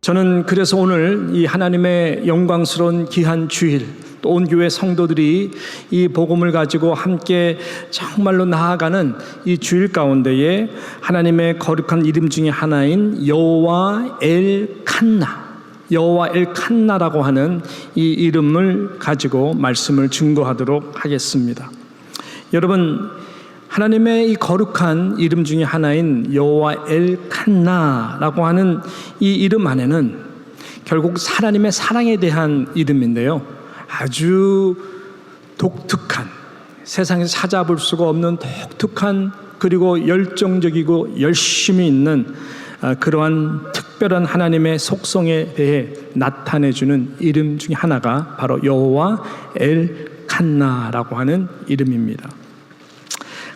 저는 그래서 오늘 이 하나님의 영광스러운 귀한 주일, 또 온 교회 성도들이 이 복음을 가지고 함께 정말로 나아가는 이 주일 가운데에 하나님의 거룩한 이름 중에 하나인 여호와 엘칸나라고 하는 이 이름을 가지고 말씀을 증거하도록 하겠습니다. 여러분, 하나님의 이 거룩한 이름 중에 하나인 여호와 엘칸나라고 하는 이 이름 안에는 결국 하나님의 사랑에 대한 이름인데요, 아주 독특한, 세상에서 찾아볼 수가 없는 독특한, 그리고 열정적이고 열심히 있는 그러한 특별한 하나님의 속성에 대해 나타내주는 이름 중에 하나가 바로 여호와 엘칸나라고 하는 이름입니다.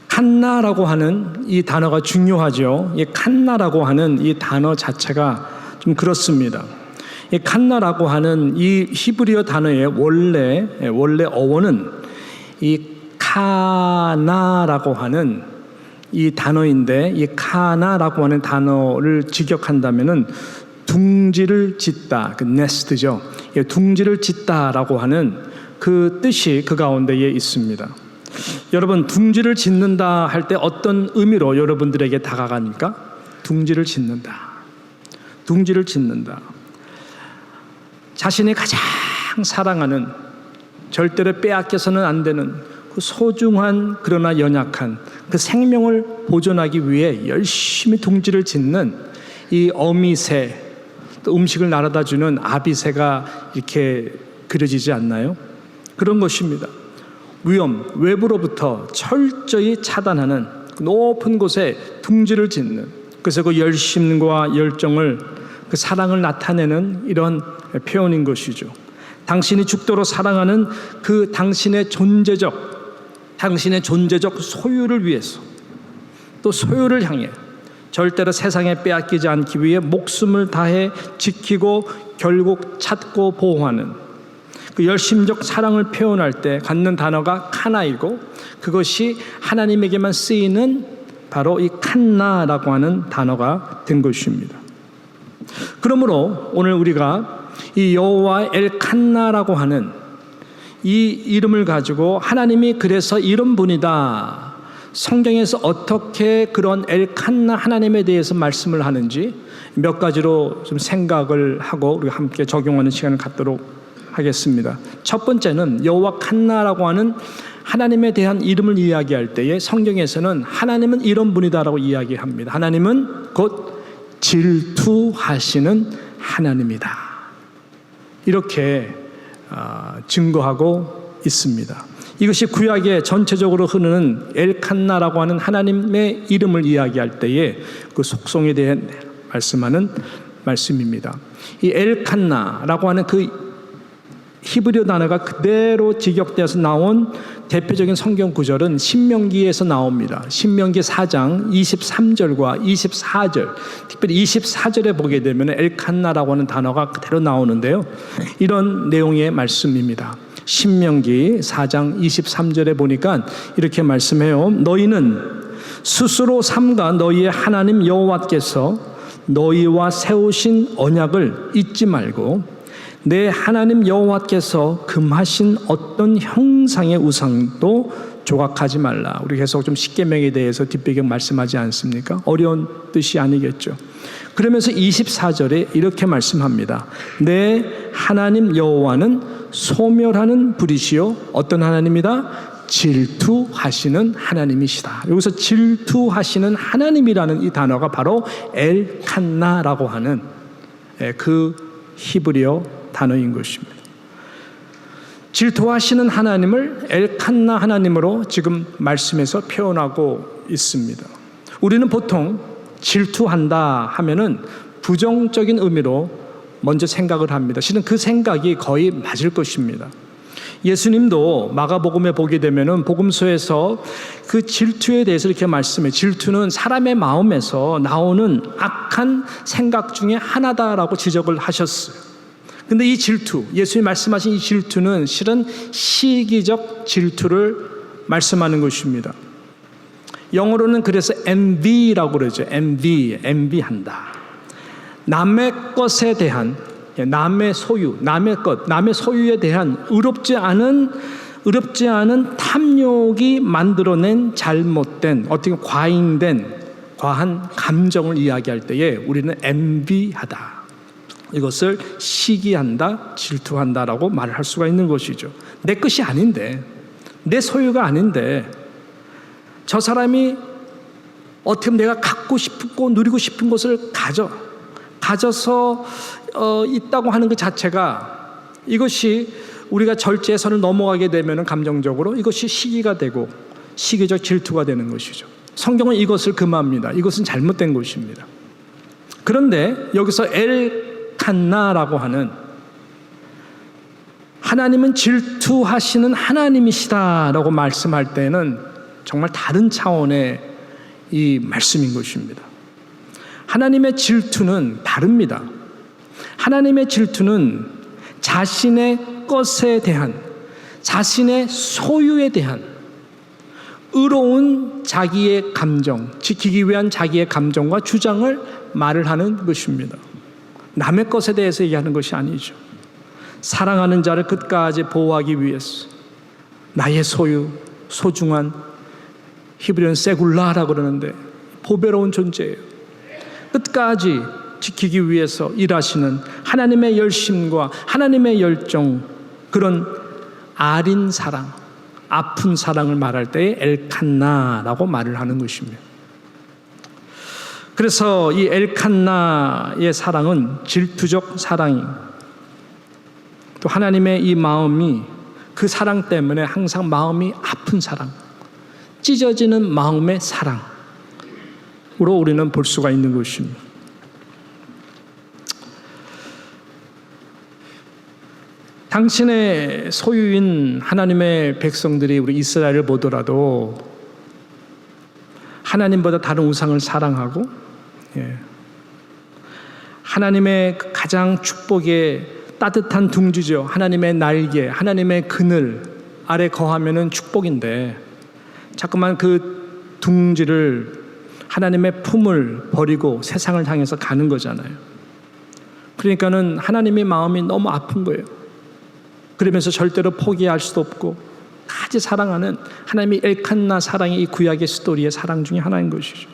칸나라고 하는 이 단어가 중요하죠. 이 칸나라고 하는 이 단어 자체가 좀 그렇습니다. 이 칸나라고 하는 이 히브리어 단어의 원래 어원은 이 카나라고 하는 이 단어인데, 이 카나라고 하는 단어를 직역한다면은 둥지를 짓다, 그 네스트죠. 둥지를 짓다라고 하는 그 뜻이 그 가운데에 있습니다. 여러분, 둥지를 짓는다 할 때 어떤 의미로 여러분들에게 다가가니까? 둥지를 짓는다. 둥지를 짓는다. 자신이 가장 사랑하는, 절대로 빼앗겨서는 안 되는 그 소중한 그러나 연약한 그 생명을 보존하기 위해 열심히 둥지를 짓는 이 어미새, 또 음식을 날아다 주는 아비새가 이렇게 그려지지 않나요? 그런 것입니다. 위험, 외부로부터 철저히 차단하는 높은 곳에 둥지를 짓는, 그래서 그 열심과 열정을, 그 사랑을 나타내는 이런 표현인 것이죠. 당신이 죽도록 사랑하는 그 당신의 존재적 소유를 위해서, 또 소유를 향해 절대로 세상에 빼앗기지 않기 위해 목숨을 다해 지키고 결국 찾고 보호하는 그 열심적 사랑을 표현할 때 갖는 단어가 카나이고, 그것이 하나님에게만 쓰이는 바로 이 칸나라고 하는 단어가 된 것입니다. 그러므로 오늘 우리가 이 여호와 엘칸나라고 하는 이 이름을 가지고 하나님이 그래서 이런 분이다, 성경에서 어떻게 그런 엘칸나 하나님에 대해서 말씀을 하는지 몇 가지로 좀 생각을 하고 우리가 함께 적용하는 시간을 갖도록 하겠습니다. 첫 번째는 여호와 칸나라고 하는 하나님에 대한 이름을 이야기할 때에 성경에서는 하나님은 이런 분이다라고 이야기합니다. 하나님은 곧 질투하시는 하나님이다, 이렇게 증거하고 있습니다. 이것이 구약에 전체적으로 흐르는 엘칸나라고 하는 하나님의 이름을 이야기할 때에 그 속성에 대해 말씀하는 말씀입니다. 이 엘칸나라고 하는 그 히브리어 단어가 그대로 직역되어서 나온 대표적인 성경 구절은 신명기에서 나옵니다. 신명기 4장 23절과 24절, 특별히 24절에 보게 되면 엘칸나라고 하는 단어가 그대로 나오는데요, 이런 내용의 말씀입니다. 신명기 4장 23절에 보니까 이렇게 말씀해요. 너희는 스스로 삼가 너희의 하나님 여호와께서 너희와 세우신 언약을 잊지 말고 내 하나님 여호와께서 금하신 어떤 형상의 우상도 조각하지 말라. 우리 계속 좀 십계명에 대해서 뒷배경 말씀하지 않습니까? 어려운 뜻이 아니겠죠. 그러면서 24절에 이렇게 말씀합니다. 내 하나님 여호와는 소멸하는 분이시요 어떤 하나님이다? 질투하시는 하나님이시다. 여기서 질투하시는 하나님이라는 이 단어가 바로 엘칸나라고 하는 그 히브리어 단어인 것입니다. 질투하시는 하나님을 엘칸나 하나님으로 지금 말씀에서 표현하고 있습니다. 우리는 보통 질투한다 하면은 부정적인 의미로 먼저 생각을 합니다. 실은 그 생각이 거의 맞을 것입니다. 예수님도 마가복음에 보게 되면은 복음서에서 그 질투에 대해서 이렇게 말씀해요. 질투는 사람의 마음에서 나오는 악한 생각 중에 하나다라고 지적을 하셨어요. 근데 이 질투, 예수님이 말씀하신 이 질투는 실은 시기적 질투를 말씀하는 것입니다. 영어로는 그래서 envy라고 그러죠. envy한다. 남의 것에 대한, 남의 소유, 남의 것, 남의 소유에 대한 의롭지 않은 탐욕이 만들어낸 잘못된, 어떻게 보면 과한 감정을 이야기할 때에 우리는 envy하다, 이것을 시기한다, 질투한다라고 말을 할 수가 있는 것이죠. 내 것이 아닌데, 내 소유가 아닌데 저 사람이 어떻게 보면 내가 갖고 싶고 누리고 싶은 것을 가져서 있다고 하는 것 자체가, 이것이 우리가 절제의 선을 넘어가게 되면 감정적으로 이것이 시기가 되고 시기적 질투가 되는 것이죠. 성경은 이것을 금합니다. 이것은 잘못된 것입니다. 그런데 여기서 엘칸나라고 하는, 하나님은 질투하시는 하나님이시다라고 말씀할 때는 정말 다른 차원의 이 말씀인 것입니다. 하나님의 질투는 다릅니다. 하나님의 질투는 자신의 것에 대한, 자신의 소유에 대한 의로운 자기의 감정, 지키기 위한 자기의 감정과 주장을 말을 하는 것입니다. 남의 것에 대해서 얘기하는 것이 아니죠. 사랑하는 자를 끝까지 보호하기 위해서 나의 소유, 소중한, 히브리어는 세굴라라고 그러는데 보배로운 존재예요. 끝까지 지키기 위해서 일하시는 하나님의 열심과 하나님의 열정, 그런 아린 사랑, 아픈 사랑을 말할 때에 엘칸나라고 말을 하는 것입니다. 그래서 이 엘칸나의 사랑은 질투적 사랑이, 또 하나님의 이 마음이, 그 사랑 때문에 항상 마음이 아픈 사랑, 찢어지는 마음의 사랑으로 우리는 볼 수가 있는 것입니다. 당신의 소유인 하나님의 백성들이, 우리 이스라엘을 보더라도 하나님보다 다른 우상을 사랑하고, 하나님의 가장 축복의 따뜻한 둥지죠. 하나님의 날개, 하나님의 그늘 아래 거하면은 축복인데 자꾸만 그 둥지를, 하나님의 품을 버리고 세상을 향해서 가는 거잖아요. 그러니까는 하나님의 마음이 너무 아픈 거예요. 그러면서 절대로 포기할 수도 없고 까지 사랑하는 하나님의 엘칸나 사랑이 이 구약의 스토리의 사랑 중에 하나인 것이죠.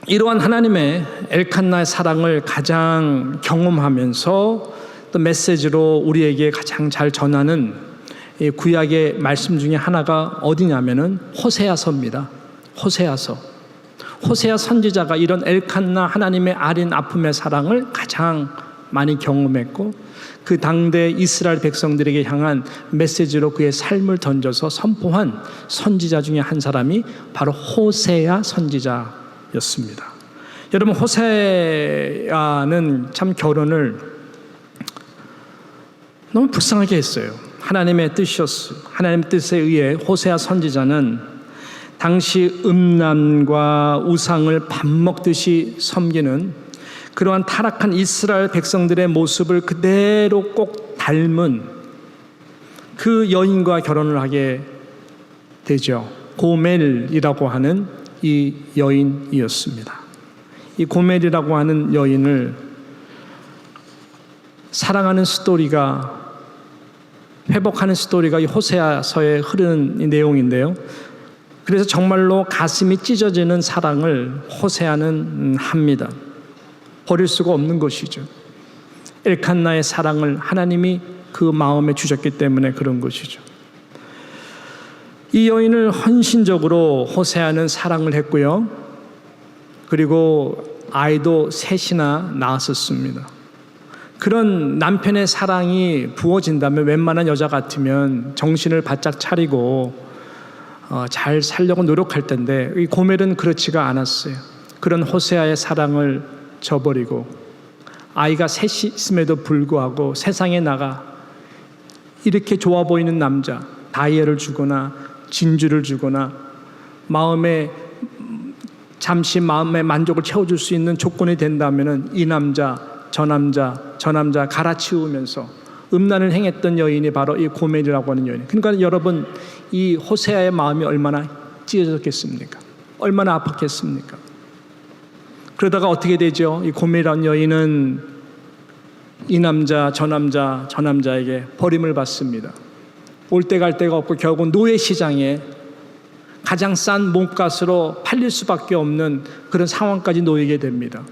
이러한 하나님의 엘칸나의 사랑을 가장 경험하면서 또 메시지로 우리에게 가장 잘 전하는 이 구약의 말씀 중에 하나가 어디냐면은 호세아서입니다. 호세아 선지자가 이런 엘칸나 하나님의 아린 아픔의 사랑을 가장 많이 경험했고, 그 당대 이스라엘 백성들에게 향한 메시지로 그의 삶을 던져서 선포한 선지자 중에 한 사람이 바로 호세아 선지자였습니다. 여러분, 호세아는 참 결혼을 너무 불쌍하게 했어요. 하나님의 뜻이었어요. 하나님의 뜻에 의해 호세아 선지자는 당시 음란과 우상을 밥 먹듯이 섬기는 그러한 타락한 이스라엘 백성들의 모습을 그대로 꼭 닮은 그 여인과 결혼을 하게 되죠. 고멜이라고 하는 이 여인이었습니다. 이 고멜이라고 하는 여인을 사랑하는 스토리가, 회복하는 스토리가 이 호세아서에 흐르는 이 내용인데요. 그래서 정말로 가슴이 찢어지는 사랑을 호세아는 합니다. 버릴 수가 없는 것이죠. 엘칸나의 사랑을 하나님이 그 마음에 주셨기 때문에 그런 것이죠. 이 여인을 헌신적으로 호세아는 사랑을 했고요. 그리고 아이도 셋이나 낳았었습니다. 그런 남편의 사랑이 부어진다면 웬만한 여자 같으면 정신을 바짝 차리고 잘 살려고 노력할 텐데, 이 고멜은 그렇지가 않았어요. 그런 호세아의 사랑을 저버리고 아이가 셋이 있음에도 불구하고 세상에 나가 이렇게 좋아 보이는 남자, 다이애를 주거나 진주를 주거나 잠시 마음의 만족을 채워줄 수 있는 조건이 된다면 이 남자, 저 남자 갈아치우면서 음란을 행했던 여인이 바로 이 고멜이라고 하는 여인. 그러니까 여러분, 이 호세아의 마음이 얼마나 찢어졌겠습니까? 얼마나 아팠겠습니까? 그러다가 어떻게 되죠? 이 고멜이라는 여인은 이 남자 저 남자에게 버림을 받습니다. 올 때 갈 데가 없고 결국 노예 시장에 가장 싼 몸값으로 팔릴 수밖에 없는 그런 상황까지 놓이게 됩니다.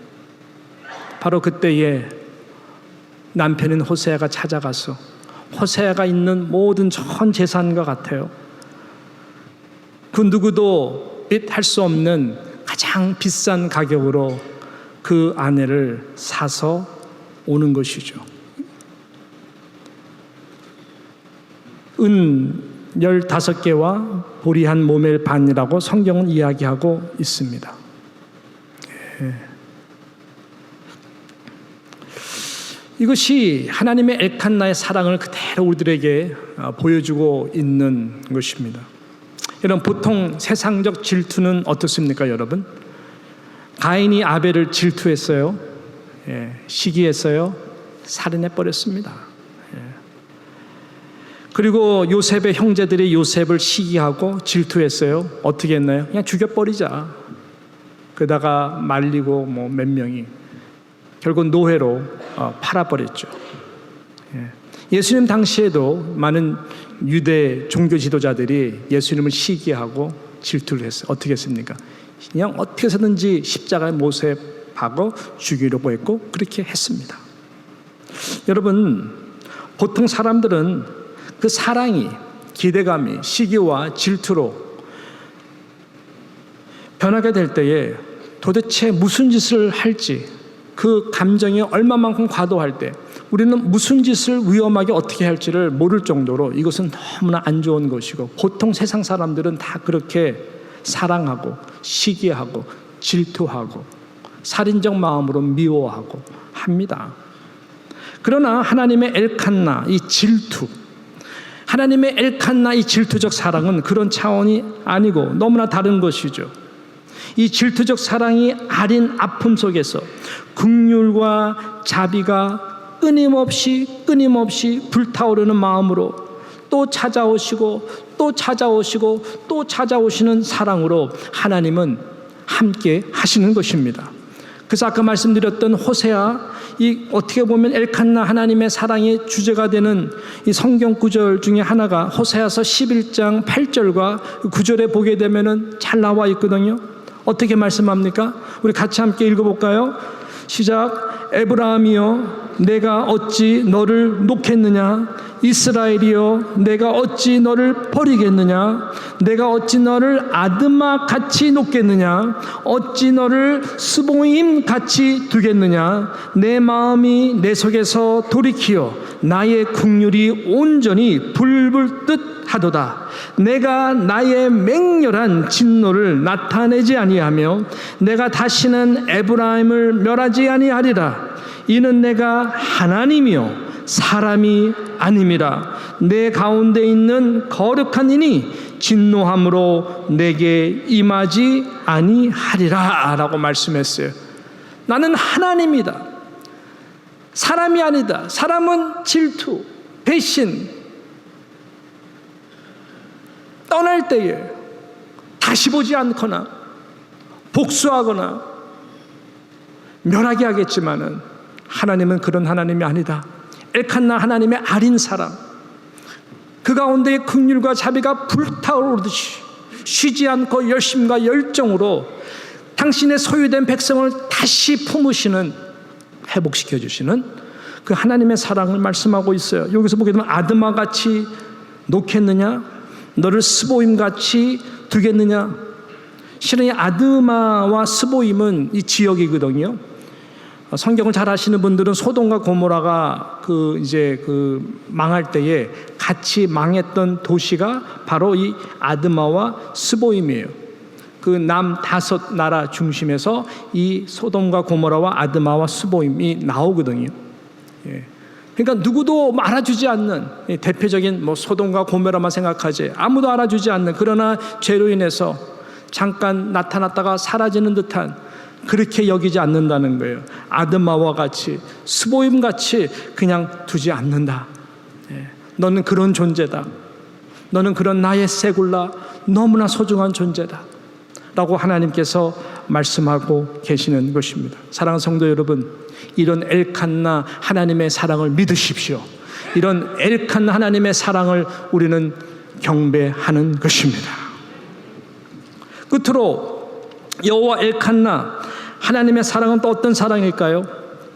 바로 그때에 남편인 호세아가 찾아가서 호세아가 있는 모든 전 재산과 같아요. 그 누구도 할 수 없는 가장 비싼 가격으로 그 아내를 사서 오는 것이죠. 은 15개와 보리 한 모멜 반이라고 성경은 이야기하고 있습니다. 이것이 하나님의 엘칸나의 사랑을 그대로 우리들에게 보여주고 있는 것입니다. 여러분, 보통 세상적 질투는 어떻습니까, 여러분? 가인이 아벨을 질투했어요. 시기했어요. 살인해 버렸습니다. 그리고 요셉의 형제들이 요셉을 시기하고 질투했어요. 어떻게 했나요? 그냥 죽여버리자. 그러다가 말리고 몇 명이 결국 노예로 팔아버렸죠. 예수님 당시에도 많은 유대 종교 지도자들이 예수님을 시기하고 질투를 했어요. 어떻게 했습니까? 그냥 어떻게 해서든지 십자가에 못에 박아 죽이려고 했고 그렇게 했습니다. 여러분, 보통 사람들은 그 사랑이, 기대감이 시기와 질투로 변하게 될 때에 도대체 무슨 짓을 할지, 그 감정이 얼마만큼 과도할 때 우리는 무슨 짓을 위험하게 어떻게 할지를 모를 정도로 이것은 너무나 안 좋은 것이고, 보통 세상 사람들은 다 그렇게 사랑하고 시기하고 질투하고 살인적 마음으로 미워하고 합니다. 그러나 하나님의 엘칸나, 이 질투, 하나님의 엘칸나 이 질투적 사랑은 그런 차원이 아니고 너무나 다른 것이죠. 이 질투적 사랑이 아린 아픔 속에서 긍휼과 자비가 끊임없이 불타오르는 마음으로 또 찾아오시고 또 찾아오시고 또 찾아오시는 사랑으로 하나님은 함께 하시는 것입니다. 그래서 아까 말씀드렸던 호세아, 이 어떻게 보면 엘칸나 하나님의 사랑의 주제가 되는 이 성경 구절 중에 하나가 호세아서 11장 8절과 9절에 보게 되면은 잘 나와 있거든요. 어떻게 말씀합니까? 우리 같이 함께 읽어볼까요? 시작. 에브라함이여 내가 어찌 너를 놓겠느냐? 이스라엘이여 내가 어찌 너를 버리겠느냐? 내가 어찌 너를 아드마 같이 놓겠느냐? 어찌 너를 스보임 같이 두겠느냐? 내 마음이 내 속에서 돌이키어 나의 긍휼이 온전히 불불 듯 하도다. 내가 나의 맹렬한 진노를 나타내지 아니하며 내가 다시는 에브라임을 멸하지 아니하리라. 이는 내가 하나님이요 사람이 아님이라. 내 가운데 있는 거룩한 이니 진노함으로 내게 임하지 아니하리라 라고 말씀했어요. 나는 하나님이다, 사람이 아니다. 사람은 질투, 배신, 떠날 때에 다시 보지 않거나 복수하거나 멸하게 하겠지만은 하나님은 그런 하나님이 아니다. 엘칸나 하나님의 아린 사랑, 그 가운데의 긍휼과 자비가 불타오르듯이 쉬지 않고 열심과 열정으로 당신의 소유된 백성을 다시 품으시는, 회복시켜 주시는 그 하나님의 사랑을 말씀하고 있어요. 여기서 보게 되면 아드마같이 놓겠느냐? 너를 스보임같이 두겠느냐? 실은 이 아드마와 스보임은 이 지역이거든요. 성경을 잘 아시는 분들은 소돔과 고모라가 망할 때에 같이 망했던 도시가 바로 이 아드마와 스보임이에요. 그 남 5나라 중심에서 이 소돔과 고모라와 아드마와 스보임이 나오거든요. 그러니까 누구도 알아주지 않는 대표적인 소돔과 고모라만 생각하지 아무도 알아주지 않는, 그러나 죄로 인해서 잠깐 나타났다가 사라지는 듯한, 그렇게 여기지 않는다는 거예요. 아드마와 같이 스보임 같이 그냥 두지 않는다. 너는 그런 존재다. 너는 그런 나의 세굴라 너무나 소중한 존재다. 라고 하나님께서 말씀하고 계시는 것입니다. 사랑하는 성도 여러분, 이런 엘칸나 하나님의 사랑을 믿으십시오. 이런 엘칸나 하나님의 사랑을 우리는 경배하는 것입니다. 끝으로 여호와 엘칸나 하나님의 사랑은 또 어떤 사랑일까요?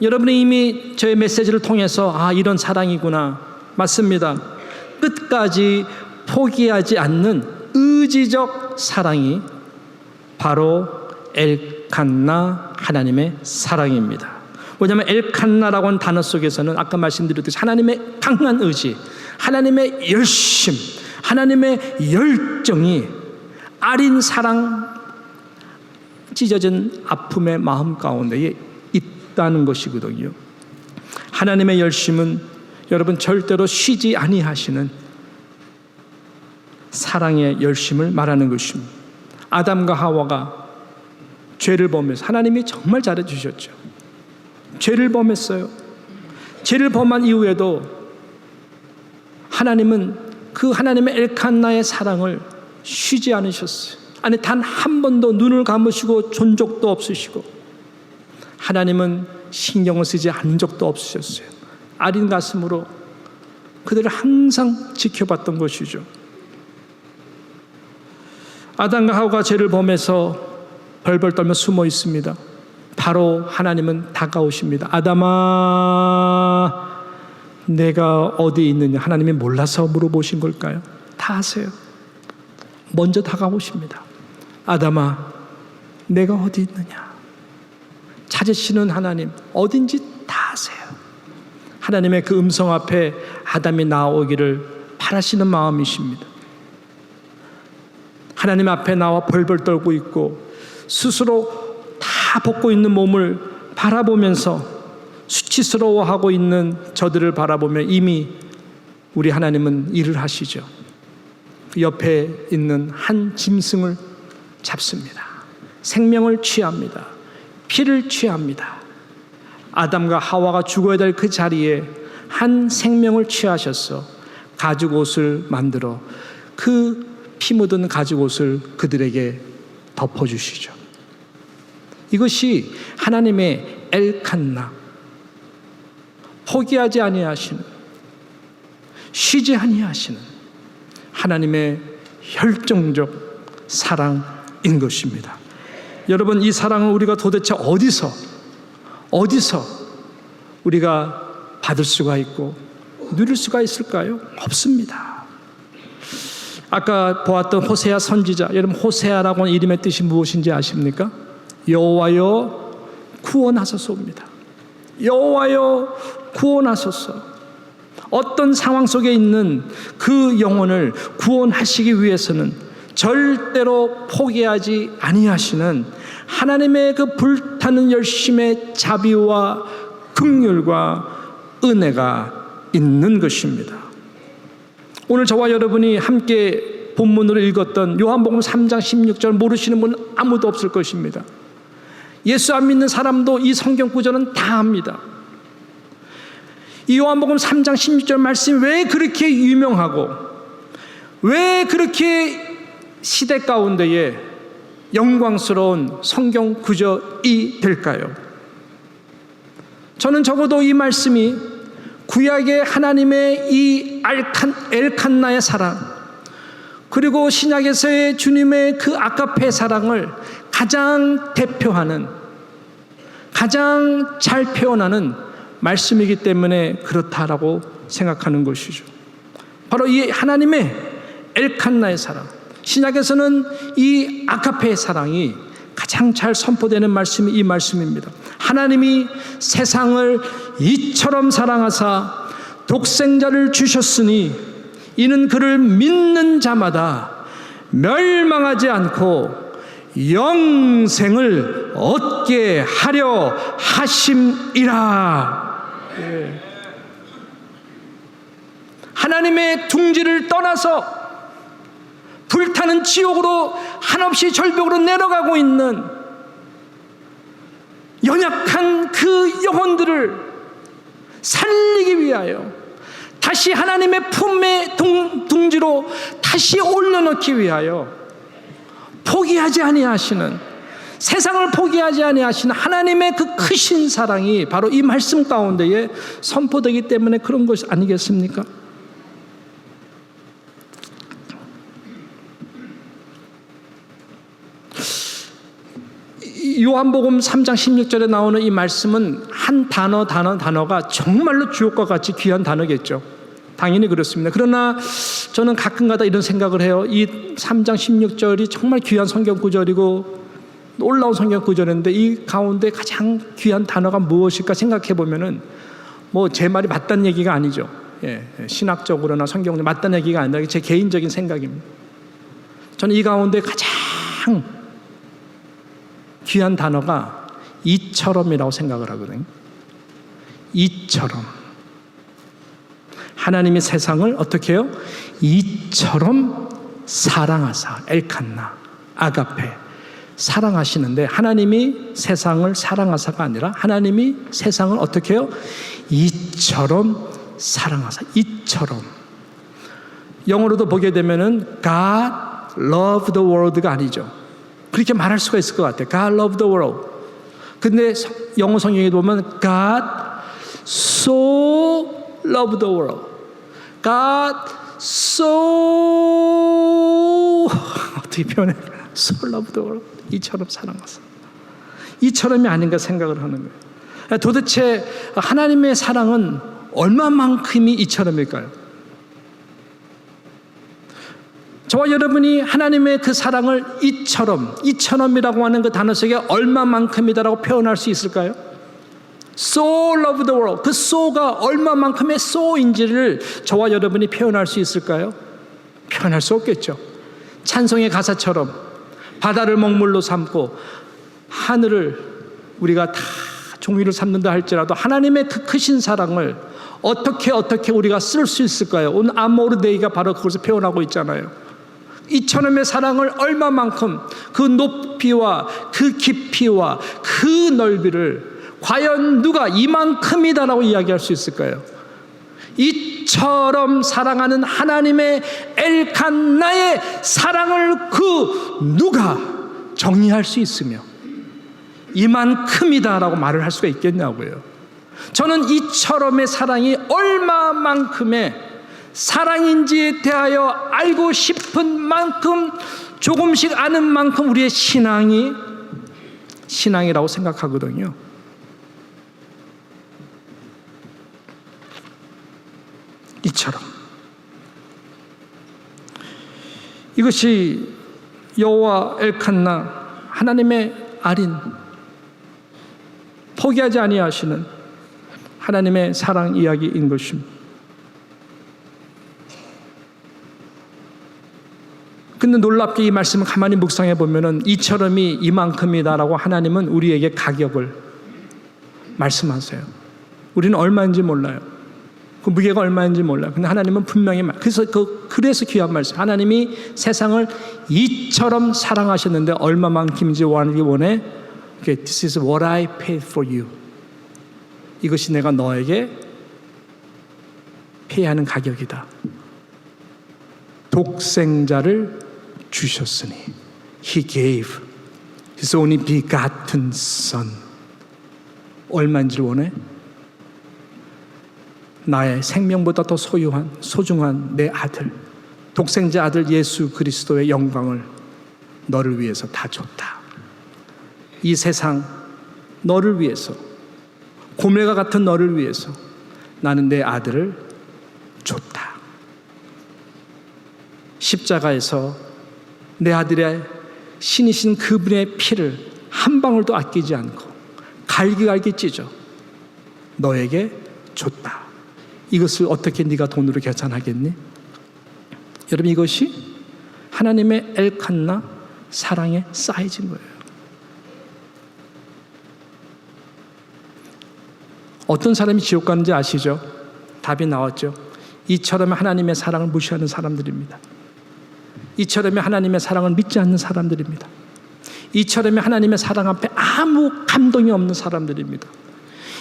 여러분이 이미 저의 메시지를 통해서 이런 사랑이구나. 맞습니다. 끝까지 포기하지 않는 의지적 사랑이 바로 엘칸나 하나님의 사랑입니다. 왜냐하면 엘칸나라고 하는 단어 속에서는 아까 말씀드렸듯이 하나님의 강한 의지, 하나님의 열심, 하나님의 열정이 아린 사랑, 찢어진 아픔의 마음 가운데에 있다는 것이거든요. 하나님의 열심은 여러분 절대로 쉬지 아니하시는 사랑의 열심을 말하는 것입니다. 아담과 하와가 죄를 범해서 하나님이 정말 잘해주셨죠. 죄를 범했어요. 죄를 범한 이후에도 하나님은 그 하나님의 엘칸나의 사랑을 쉬지 않으셨어요. 아니 단 한 번도 눈을 감으시고 존 적도 없으시고 하나님은 신경을 쓰지 않은 적도 없으셨어요. 아린 가슴으로 그들을 항상 지켜봤던 것이죠. 아담과 하와가 죄를 범해서 벌벌 떨며 숨어 있습니다. 바로 하나님은 다가오십니다. 아담아, 내가 어디 있느냐? 하나님이 몰라서 물어보신 걸까요? 다 아세요. 먼저 다가오십니다. 아담아, 내가 어디 있느냐? 찾으시는 하나님, 어딘지 다 아세요. 하나님의 그 음성 앞에 아담이 나오기를 바라시는 마음이십니다. 하나님 앞에 나와 벌벌 떨고 있고 스스로 다 벗고 있는 몸을 바라보면서 수치스러워하고 있는 저들을 바라보며 이미 우리 하나님은 일을 하시죠. 그 옆에 있는 한 짐승을 잡습니다. 생명을 취합니다. 피를 취합니다. 아담과 하와가 죽어야 될 그 자리에 한 생명을 취하셔서 가죽옷을 만들어 그 피 묻은 가죽옷을 그들에게 덮어주시죠. 이것이 하나님의 엘칸나, 포기하지 아니하시는, 쉬지 아니하시는 하나님의 혈정적 사랑인 것입니다. 여러분, 이 사랑을 우리가 도대체 어디서 우리가 받을 수가 있고 누릴 수가 있을까요? 없습니다. 아까 보았던 호세아 선지자, 여러분 호세아라고 하는 이름의 뜻이 무엇인지 아십니까? 여호와여 구원하소서입니다. 여호와여 구원하소서. 어떤 상황 속에 있는 그 영혼을 구원하시기 위해서는 절대로 포기하지 아니하시는 하나님의 그 불타는 열심의 자비와 긍휼과 은혜가 있는 것입니다. 오늘 저와 여러분이 함께 본문으로 읽었던 요한복음 3장 16절 모르시는 분 아무도 없을 것입니다. 예수 안 믿는 사람도 이 성경 구절은 다 압니다. 이 요한복음 3장 16절 말씀이 왜 그렇게 유명하고 왜 그렇게 시대 가운데에 영광스러운 성경 구절이 될까요? 저는 적어도 이 말씀이 구약의 하나님의 이 엘칸나의 사랑, 그리고 신약에서의 주님의 그 아가페 사랑을 가장 대표하는, 가장 잘 표현하는 말씀이기 때문에 그렇다라고 생각하는 것이죠. 바로 이 하나님의 엘칸나의 사랑, 신약에서는 이 아가페의 사랑이 가장 잘 선포되는 말씀이 이 말씀입니다. 하나님이 세상을 이처럼 사랑하사 독생자를 주셨으니 이는 그를 믿는 자마다 멸망하지 않고 영생을 얻게 하려 하심이라. 하나님의 둥지를 떠나서 불타는 지옥으로 한없이 절벽으로 내려가고 있는 연약한 그 영혼들을 살리기 위하여 다시 하나님의 품의 둥지로 다시 올려놓기 위하여 포기하지 아니하시는, 세상을 포기하지 아니하시는 하나님의 그 크신 사랑이 바로 이 말씀 가운데에 선포되기 때문에 그런 것이 아니겠습니까? 요한복음 3장 16절에 나오는 이 말씀은 한 단어가 정말로 주옥과 같이 귀한 단어겠죠. 당연히 그렇습니다. 그러나 저는 가끔가다 이런 생각을 해요. 이 3장 16절이 정말 귀한 성경 구절이고 놀라운 성경 구절인데 이 가운데 가장 귀한 단어가 무엇일까 생각해 보면은 뭐 제 말이 맞다는 얘기가 아니죠. 신학적으로나 성경적으로 맞다는 얘기가 아니라 제 개인적인 생각입니다. 저는 이 가운데 가장 귀한 단어가 이처럼이라고 생각을 하거든요. 이처럼. 하나님이 세상을 어떻게 해요? 이처럼 사랑하사, 엘칸나, 아가페, 사랑하시는데 하나님이 세상을 사랑하사가 아니라 하나님이 세상을 어떻게 해요? 이처럼 사랑하사, 이처럼. 영어로도 보게 되면은 God loved the world가 아니죠. 그렇게 말할 수가 있을 것 같아요. God loved the world. 근데 영어 성경에 보면 God so loved the world. God so 어떻게 표현해? So loved the world. 이처럼 사랑하사. 이처럼이 아닌가 생각을 하는 거예요. 도대체 하나님의 사랑은 얼마만큼이 이처럼일까요? 저와 여러분이 하나님의 그 사랑을 이처럼이라고 하는 그 단어 속에 얼마만큼이다라고 표현할 수 있을까요? So love the world. 그 so가 얼마만큼의 so인지를 저와 여러분이 표현할 수 있을까요? 표현할 수 없겠죠. 찬송의 가사처럼 바다를 먹물로 삼고 하늘을 우리가 다 종이를 삼는다 할지라도 하나님의 그 크신 사랑을 어떻게 우리가 쓸 수 있을까요? 오늘 아모르데이가 바로 그것을 표현하고 있잖아요. 이처럼의 사랑을 얼마만큼 그 높이와 그 깊이와 그 넓이를 과연 누가 이만큼이다라고 이야기할 수 있을까요? 이처럼 사랑하는 하나님의 엘칸나의 사랑을 그 누가 정의할 수 있으며 이만큼이다라고 말을 할 수가 있겠냐고요. 저는 이처럼의 사랑이 얼마만큼의 사랑인지에 대하여 알고 싶은 만큼 조금씩 아는 만큼 우리의 신앙이라고 생각하거든요. 이처럼 이것이 여호와 엘칸나 하나님의 알인 포기하지 아니하시는 하나님의 사랑 이야기인 것입니다. 근데 놀랍게 이 말씀을 가만히 묵상해 보면은 이처럼이 이만큼이다라고 하나님은 우리에게 가격을 말씀하세요. 우리는 얼마인지 몰라요. 그 무게가 얼마인지 몰라요. 근데 하나님은 분명히 그래서 귀한 말씀. 하나님이 세상을 이처럼 사랑하셨는데 얼마만큼인지 원해. This is what I paid for you. 이것이 내가 너에게 페이하는 가격이다. 독생자를 주셨으니 He gave His only begotten Son. 얼마인지를 원해? 나의 생명보다 더 소중한 내 아들, 독생자 아들 예수 그리스도의 영광을 너를 위해서 다 줬다. 이 세상 너를 위해서, 고멜과 같은 너를 위해서 나는 내 아들을 줬다. 십자가에서 내 아들의 신이신 그분의 피를 한 방울도 아끼지 않고 갈기갈기 찢어 너에게 줬다. 이것을 어떻게 네가 돈으로 계산하겠니? 여러분, 이것이 하나님의 엘칸나 사랑의 사이즈인 거예요. 어떤 사람이 지옥 가는지 아시죠? 답이 나왔죠. 이처럼 하나님의 사랑을 무시하는 사람들입니다. 이처럼 하나님의 사랑을 믿지 않는 사람들입니다. 이처럼 하나님의 사랑 앞에 아무 감동이 없는 사람들입니다.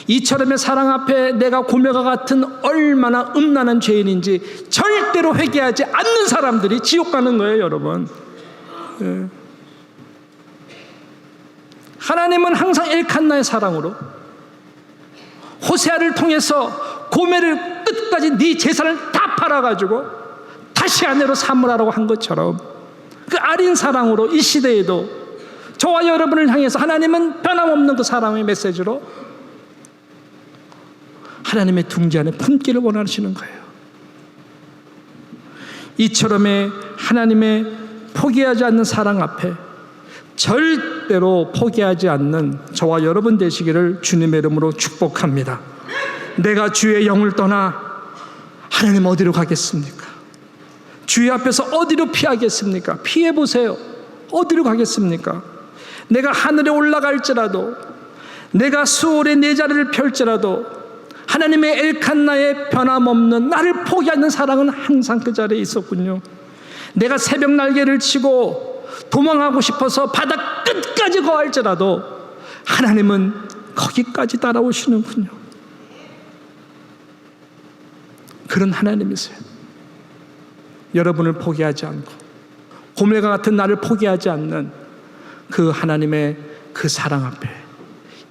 이처럼의 사랑 앞에 내가 고멜과 같은 얼마나 음란한 죄인인지 절대로 회개하지 않는 사람들이 지옥 가는 거예요, 여러분. 예. 하나님은 항상 엘칸나의 사랑으로 호세아를 통해서 고멜을 끝까지 네 재산을 다 팔아가지고 다시 아내로 삼으라고 한 것처럼 그 아린 사랑으로 이 시대에도 저와 여러분을 향해서 하나님은 변함없는 그 사랑의 메시지로 하나님의 둥지 안에 품기를 원하시는 거예요. 이처럼의 하나님의 포기하지 않는 사랑 앞에 절대로 포기하지 않는 저와 여러분 되시기를 주님의 이름으로 축복합니다. 내가 주의 영을 떠나 하나님 어디로 가겠습니까? 주의 앞에서 어디로 피하겠습니까? 피해보세요. 어디로 가겠습니까? 내가 하늘에 올라갈지라도, 내가 수월에 내 자리를 펼지라도 하나님의 엘칸나의 변함없는 나를 포기하는 사랑은 항상 그 자리에 있었군요. 내가 새벽 날개를 치고 도망하고 싶어서 바다 끝까지 거할지라도 하나님은 거기까지 따라오시는군요. 그런 하나님이세요. 여러분을 포기하지 않고 고멜과 같은 나를 포기하지 않는 그 하나님의 그 사랑 앞에,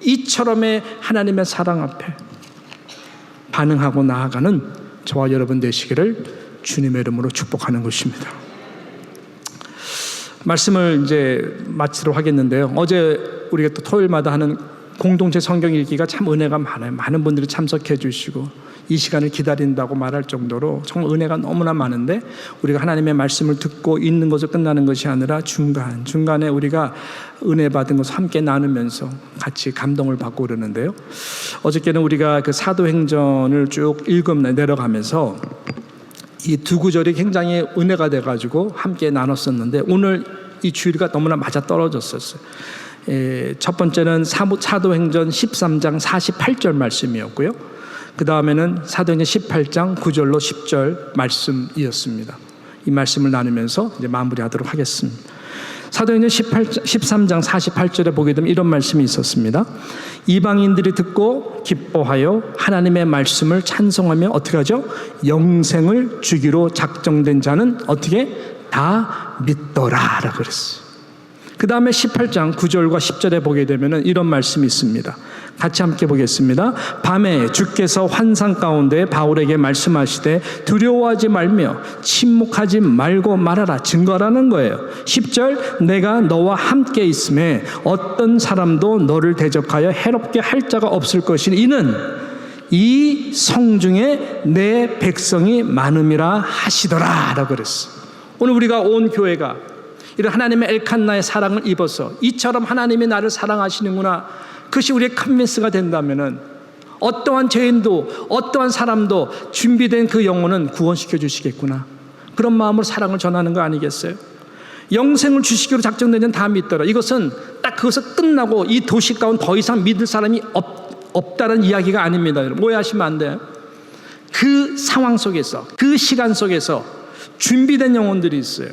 이처럼의 하나님의 사랑 앞에 반응하고 나아가는 저와 여러분 되시기를 주님의 이름으로 축복하는 것입니다. 말씀을 이제 마치도록 하겠는데요. 어제 우리가 또 토요일마다 하는 공동체 성경 읽기가 참 은혜가 많아요. 많은 분들이 참석해 주시고 이 시간을 기다린다고 말할 정도로 정말 은혜가 너무나 많은데, 우리가 하나님의 말씀을 듣고 있는 것으로 끝나는 것이 아니라 중간에 우리가 은혜 받은 것을 함께 나누면서 같이 감동을 받고 그러는데요. 어저께는 우리가 그 사도행전을 쭉 내려가면서 이 두 구절이 굉장히 은혜가 돼가지고 함께 나눴었는데, 오늘 이 주일가 너무나 맞아떨어졌었어요. 첫 번째는 사도행전 13장 48절 말씀이었고요. 그 다음에는 사도행전 18장 9절로 10절 말씀이었습니다. 이 말씀을 나누면서 이제 마무리하도록 하겠습니다. 사도행전 13장 48절에 보게 되면 이런 말씀이 있었습니다. 이방인들이 듣고 기뻐하여 하나님의 말씀을 찬송하며 어떻게 하죠? 영생을 주기로 작정된 자는 어떻게? 다 믿더라 라고 그랬어요. 그 다음에 18장 9절과 10절에 보게 되면 이런 말씀이 있습니다. 같이 함께 보겠습니다. 밤에 주께서 환상 가운데 바울에게 말씀하시되 두려워하지 말며 침묵하지 말고 말하라. 증거라는 거예요. 10절 내가 너와 함께 있음에 어떤 사람도 너를 대적하여 해롭게 할 자가 없을 것이니 이는 이 성중에 내 백성이 많음이라 하시더라 라고 그랬어요. 오늘 우리가 온 교회가 이런 하나님의 엘칸나의 사랑을 입어서 이처럼 하나님이 나를 사랑하시는구나, 그것이 우리의 컨빈스가 된다면은 어떠한 죄인도 어떠한 사람도 준비된 그 영혼은 구원시켜 주시겠구나, 그런 마음으로 사랑을 전하는 거 아니겠어요? 영생을 주시기로 작정된 자는 다 믿더라. 이것은 딱 그것을 끝나고 이 도시 가운데 더 이상 믿을 사람이 없다는 이야기가 아닙니다. 여러분 오해하시면 안 돼요. 그 상황 속에서, 그 시간 속에서 준비된 영혼들이 있어요.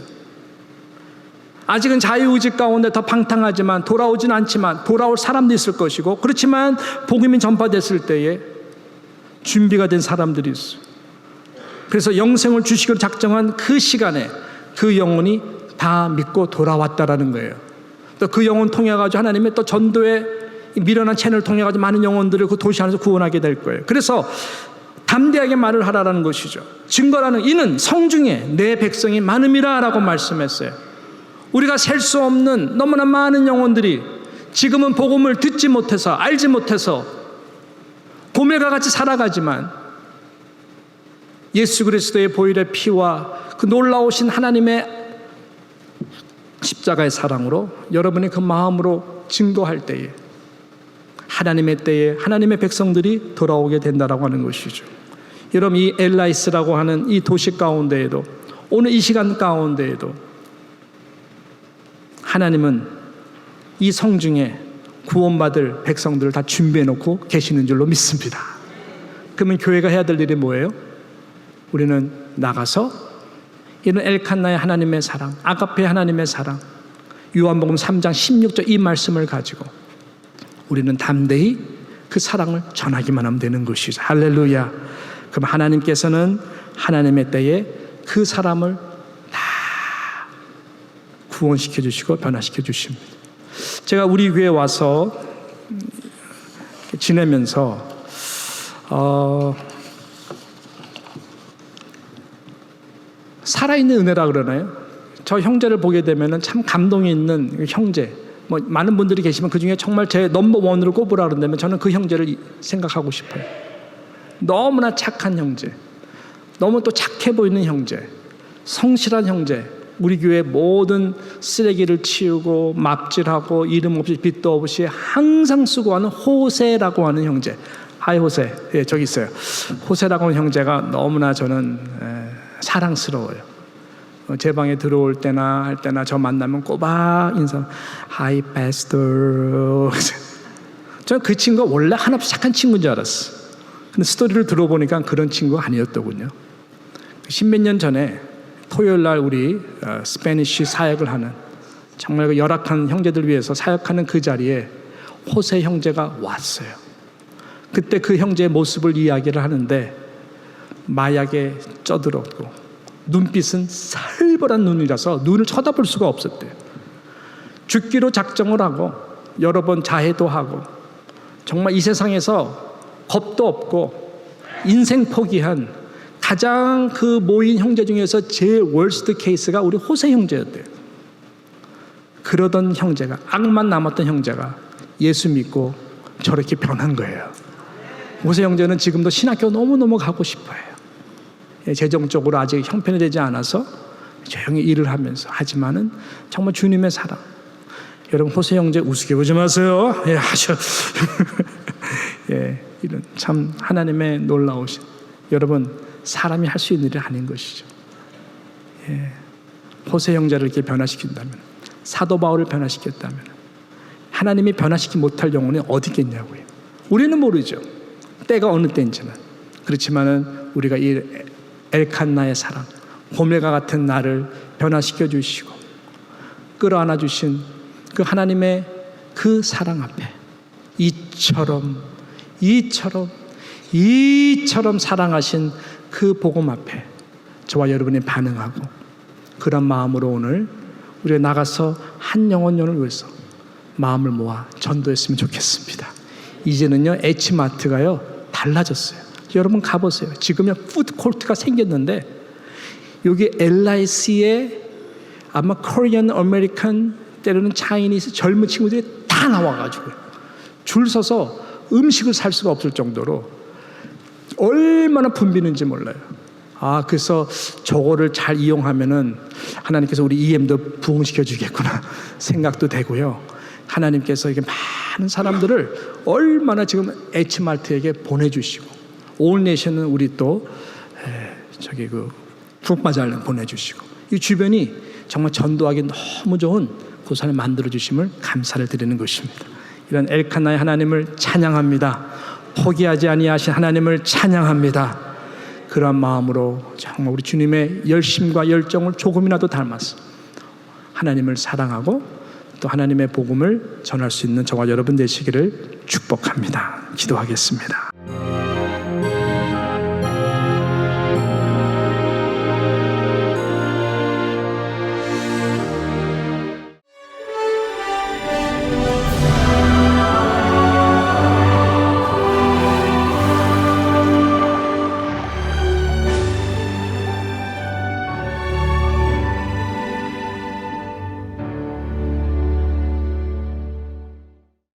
아직은 자유의지 가운데 더 방탕하지만 돌아오진 않지만 돌아올 사람도 있을 것이고, 그렇지만 복음이 전파됐을 때에 준비가 된 사람들이 있어요. 그래서 영생을 주시기로 작정한 그 시간에 그 영혼이 다 믿고 돌아왔다라는 거예요. 또 그 영혼 통해 가지고 하나님의 또 전도의 미련한 채널을 통해 가지고 많은 영혼들을 그 도시 안에서 구원하게 될 거예요. 그래서 담대하게 말을 하라는 것이죠. 증거라는 이는 성중에 내 백성이 많음이라 라고 말씀했어요. 우리가 셀 수 없는 너무나 많은 영혼들이 지금은 복음을 듣지 못해서 알지 못해서 고멜과 같이 살아가지만 예수 그리스도의 보혈의 피와 그 놀라우신 하나님의 십자가의 사랑으로 여러분이 그 마음으로 증거할 때에 하나님의 때에 하나님의 백성들이 돌아오게 된다라고 하는 것이죠. 여러분 이 엘라이스라고 하는 이 도시 가운데에도 오늘 이 시간 가운데에도 하나님은 이 성중에 구원받을 백성들을 다 준비해 놓고 계시는 줄로 믿습니다. 그러면 교회가 해야 될 일이 뭐예요? 우리는 나가서 이런 엘칸나의 하나님의 사랑, 아가페 하나님의 사랑, 요한복음 3장 16절 이 말씀을 가지고 우리는 담대히 그 사랑을 전하기만 하면 되는 것이죠. 할렐루야. 그럼 하나님께서는 하나님의 때에 그 사람을 구원시켜 주시고 변화시켜 주십니다. 제가 우리 교회 와서 지내면서 살아있는 은혜라 그러나요? 저 형제를 보게 되면 참 감동이 있는 형제. 뭐 많은 분들이 계시면 그 중에 정말 제 넘버원으로 꼽으라 그런다면 저는 그 형제를 생각하고 싶어요. 너무나 착한 형제, 너무 또 착해 보이는 형제, 성실한 형제. 우리 교회 모든 쓰레기를 치우고 맙질하고 이름 없이 빚도 없이 항상 수고하는 호세라고 하는 형제. 하이 호세. 예, 저기 있어요. 호세라고 하는 형제가 너무나 저는 사랑스러워요. 제 방에 들어올 때나 할 때나 저 만나면 꼬박 인사. 하이 패스터. 저는 그 친구가 원래 한없이 착한 친구인 줄 알았어. 근데 스토리를 들어보니까 그런 친구가 아니었더군요. 십몇 년 전에 토요일 날 우리 스페니쉬 사역을 하는 정말 그 열악한 형제들 위해서 사역하는 그 자리에 호세 형제가 왔어요. 그때 그 형제의 모습을 이야기를 하는데 마약에 쩌들었고 눈빛은 살벌한 눈이라서 눈을 쳐다볼 수가 없었대요. 죽기로 작정을 하고 여러 번 자해도 하고 정말 이 세상에서 겁도 없고 인생 포기한 가장 그 모인 형제 중에서 제일 월스트 케이스가 우리 호세 형제였대요. 그러던 형제가, 악만 남았던 형제가 예수 믿고 저렇게 변한 거예요. 호세 형제는 지금도 신학교 너무너무 가고 싶어요. 재정적으로 아직 형편이 되지 않아서 조용히 일을 하면서 하지만은 정말 주님의 사랑. 여러분 호세 형제 우습게 보지 마세요. 예, 하셔. 예, 이런 참 하나님의 놀라우신. 여러분 사람이 할 수 있는 일이 아닌 것이죠. 예, 호세 형제를 이렇게 변화시킨다면, 사도 바울을 변화시켰다면 하나님이 변화시키지 못할 영혼이 어디 있겠냐고요. 우리는 모르죠. 때가 어느 때인지는. 그렇지만은 우리가 이 엘칸나의 사랑, 고멜과 같은 나를 변화시켜 주시고 끌어안아 주신 그 하나님의 그 사랑 앞에 이처럼 사랑하신 그 복음 앞에 저와 여러분이 반응하고 그런 마음으로 오늘 우리가 나가서 한 영혼을 위해서 마음을 모아 전도했으면 좋겠습니다. 이제는요 H마트가요 달라졌어요. 여러분 가보세요. 지금요 푸드코트가 생겼는데 여기 LIC에 아마 코리안 아메리칸 때로는 차이니스 젊은 친구들이 다 나와가지고 줄 서서 음식을 살 수가 없을 정도로 얼마나 붐비는지 몰라요. 그래서 저거를 잘 이용하면은 하나님께서 우리 EM도 부흥시켜 주겠구나 생각도 되고요. 하나님께서 이게 많은 사람들을 얼마나 지금 H마트에게 보내주시고 올 내션은 우리 또 저기 그 푸마잘을 보내주시고 이 주변이 정말 전도하기 너무 좋은 곳을 만들어 주심을 감사를 드리는 것입니다. 이런 엘칸나의 하나님을 찬양합니다. 포기하지 아니하신 하나님을 찬양합니다. 그러한 마음으로 정말 우리 주님의 열심과 열정을 조금이라도 닮아서 하나님을 사랑하고 또 하나님의 복음을 전할 수 있는 저와 여러분 되시기를 축복합니다. 기도하겠습니다.